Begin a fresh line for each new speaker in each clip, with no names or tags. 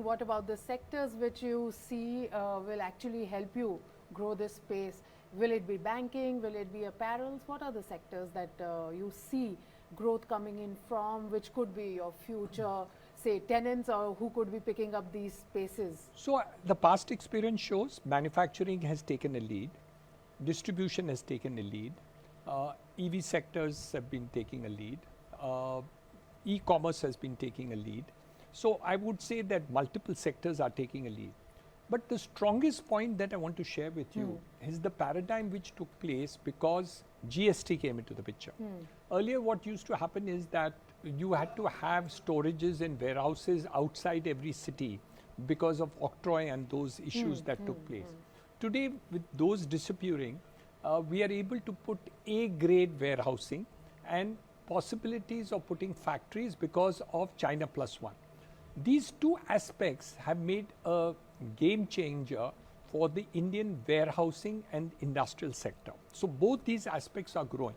What about the sectors which you see will actually help you grow this space? Will it be banking? Will it be apparels? What are the sectors that you see growth coming in from, which could be your future, say, tenants, or who could be picking up these spaces?
So the past experience shows manufacturing has taken a lead, distribution has taken a lead, EV sectors have been taking a lead, e-commerce has been taking a lead. So I would say that multiple sectors are taking a lead. But the strongest point that I want to share with you is the paradigm which took place because GST came into the picture. Earlier what used to happen is that you had to have storages and warehouses outside every city because of octroi and those issues that took place. Today, with those disappearing, we are able to put A-grade warehousing and possibilities of putting factories because of China Plus One. These two aspects have made a game changer for the Indian warehousing and industrial sector. So both these aspects are growing.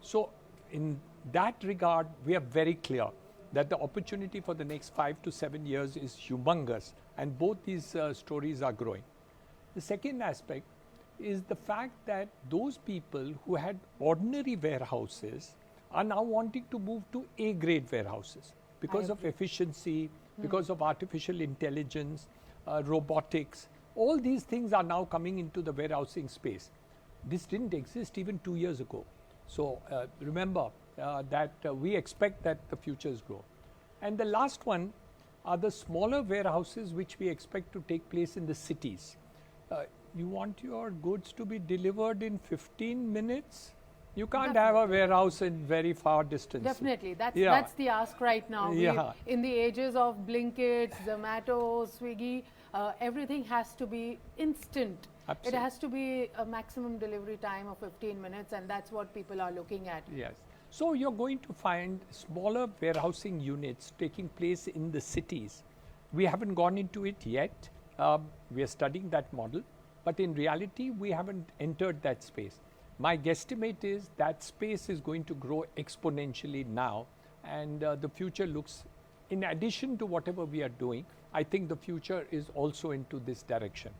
So in that regard, we are very clear that the opportunity for the next 5 to 7 years is humongous, and both these stories are growing. The second aspect is the fact that those people who had ordinary warehouses are now wanting to move to A-grade warehouses because of efficiency, because of artificial intelligence, robotics. All these things are now coming into the warehousing space. This didn't exist even 2 years ago. So remember that we expect that the futures grow. And the last one are the smaller warehouses which we expect to take place in the cities. You want your goods to be delivered in 15 minutes? You can't have a warehouse in very far distance.
Definitely. That's the ask right now.
Yeah.
In the ages of Blinkit, Zomato, Swiggy, everything has to be instant.
Absolutely.
It has to be a maximum delivery time of 15 minutes, and that's what people are looking at.
Yes. So you're going to find smaller warehousing units taking place in the cities. We haven't gone into it yet. We are studying that model, but in reality, we haven't entered that space. My guesstimate is that space is going to grow exponentially now, and the future looks, in addition to whatever we are doing, I think the future is also into this direction.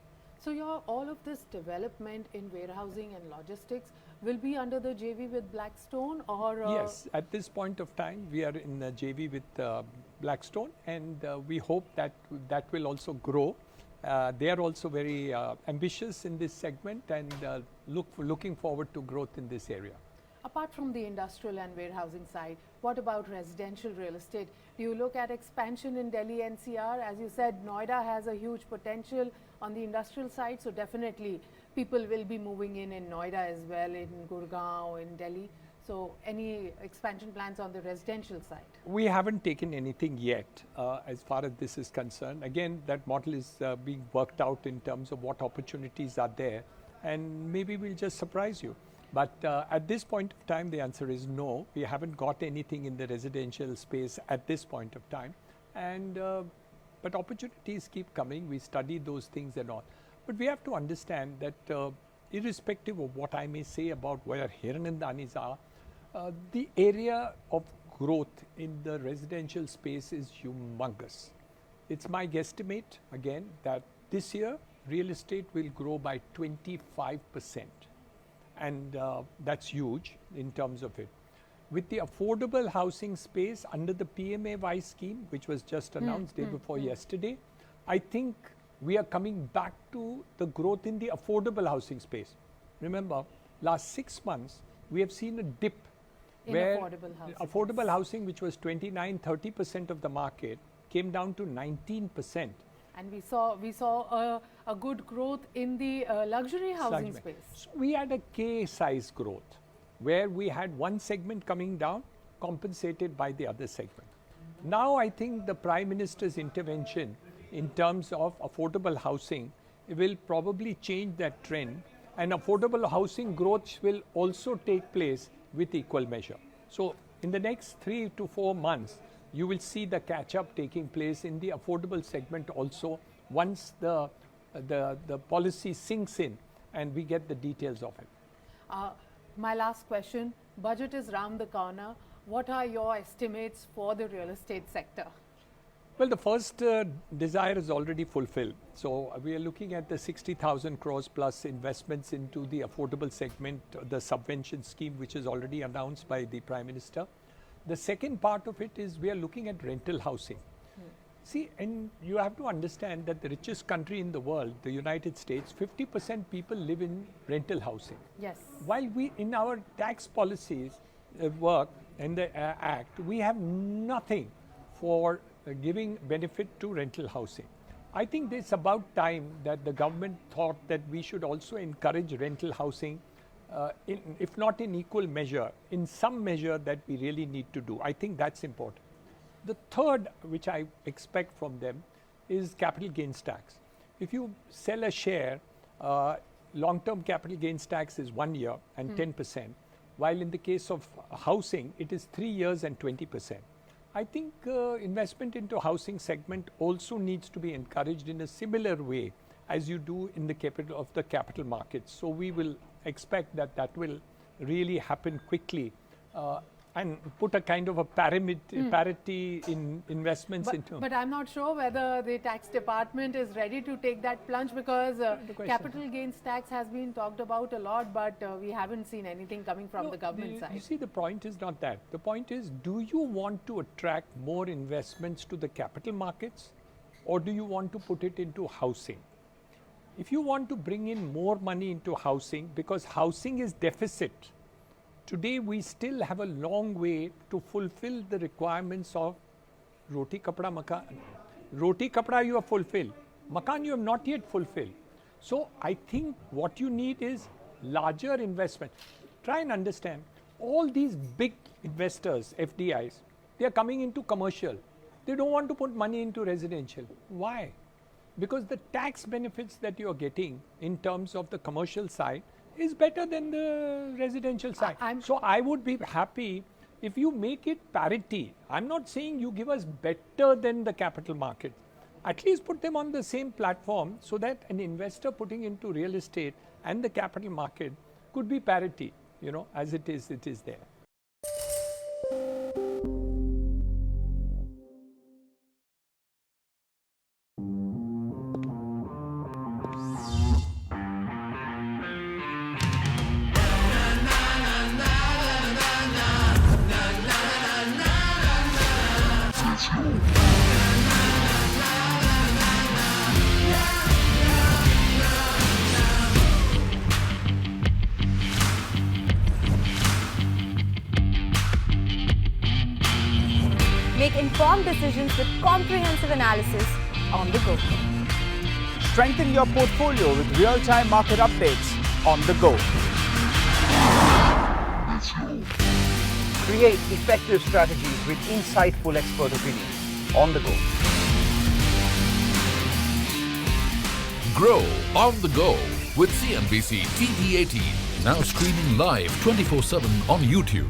So all of this development in warehousing and logistics will be under the JV with Blackstone, or?
Yes, at this point of time, we are in a JV with Blackstone, and we hope that that will also grow. They are also very ambitious in this segment, and looking forward to growth in this area.
Apart from the industrial and warehousing side, what about residential real estate? Do you look at expansion in Delhi NCR? As you said, Noida has a huge potential on the industrial side, so definitely people will be moving in Noida as well, in Gurgaon, in Delhi. So any expansion plans on the residential side?
We haven't taken anything yet as far as this is concerned. Again, that model is being worked out in terms of what opportunities are there, and maybe we'll just surprise you. But at this point of time, the answer is no. We haven't got anything in the residential space at this point of time. And but opportunities keep coming. We study those things and all. But we have to understand that irrespective of what I may say about where Hiranandanis are, the area of growth in the residential space is humongous. It's my guesstimate, again, that this year real estate will grow by 25%. And that's huge in terms of it. With the affordable housing space under the PMAY scheme, which was just announced day before yesterday, I think we are coming back to the growth in the affordable housing space. Remember, last 6 months, we have seen a dip
in
where
affordable
housing, which was 29–30% of the market, came down to 19%.
And we saw a good growth in the luxury housing space.
So we had a K-size growth where we had one segment coming down compensated by the other segment. Now I think the Prime Minister's intervention in terms of affordable housing will probably change that trend, and affordable housing growth will also take place with equal measure. So in the next 3 to 4 months, you will see the catch-up taking place in the affordable segment also once the policy sinks in and we get the details of it.
My last question, budget is round the corner. What are your estimates for the real estate sector?
Well, the first desire is already fulfilled. So we are looking at the 60,000 crores plus investments into the affordable segment, the subvention scheme, which is already announced by the Prime Minister. The second part of it is we are looking at rental housing. See, and you have to understand that the richest country in the world, the United States, 50% people live in rental housing.
Yes.
While we, in our tax policies work and the act, we have nothing for giving benefit to rental housing. I think it's about time that the government thought that we should also encourage rental housing, if not in equal measure, in some measure that we really need to do. I think that's important. The third, which I expect from them, is capital gains tax. If you sell a share, long-term capital gains tax is 1 year and 10%, while in the case of housing, it is 3 years and 20%. I think investment into housing segment also needs to be encouraged in a similar way as you do in the capital markets. So we will expect that that will really happen quickly and put a kind of a parity in investments into.
But I'm not sure whether the tax department is ready to take that plunge, because capital gains tax has been talked about a lot, but we haven't seen anything coming from the government side.
You see, the point is not that. The point is, do you want to attract more investments to the capital markets, or do you want to put it into housing? If you want to bring in more money into housing, because housing is deficit, today we still have a long way to fulfill the requirements of roti, kapda, makan. Roti, kapda you have fulfilled. Makan you have not yet fulfilled. So I think what you need is larger investment. Try and understand, all these big investors, FDIs, they are coming into commercial. They don't want to put money into residential. Why? Because the tax benefits that you are getting in terms of the commercial side is better than the residential side. So I would be happy if you make it parity. I'm not saying you give us better than the capital market. At least put them on the same platform so that an investor putting into real estate and the capital market could be parity, you know, as it is there.
Make informed decisions with comprehensive analysis on the go.
Strengthen your portfolio with real-time market updates on the go. Create effective strategies with insightful expert opinions on the go.
Grow on the go with CNBC-TV18, now streaming live 24/7 on YouTube.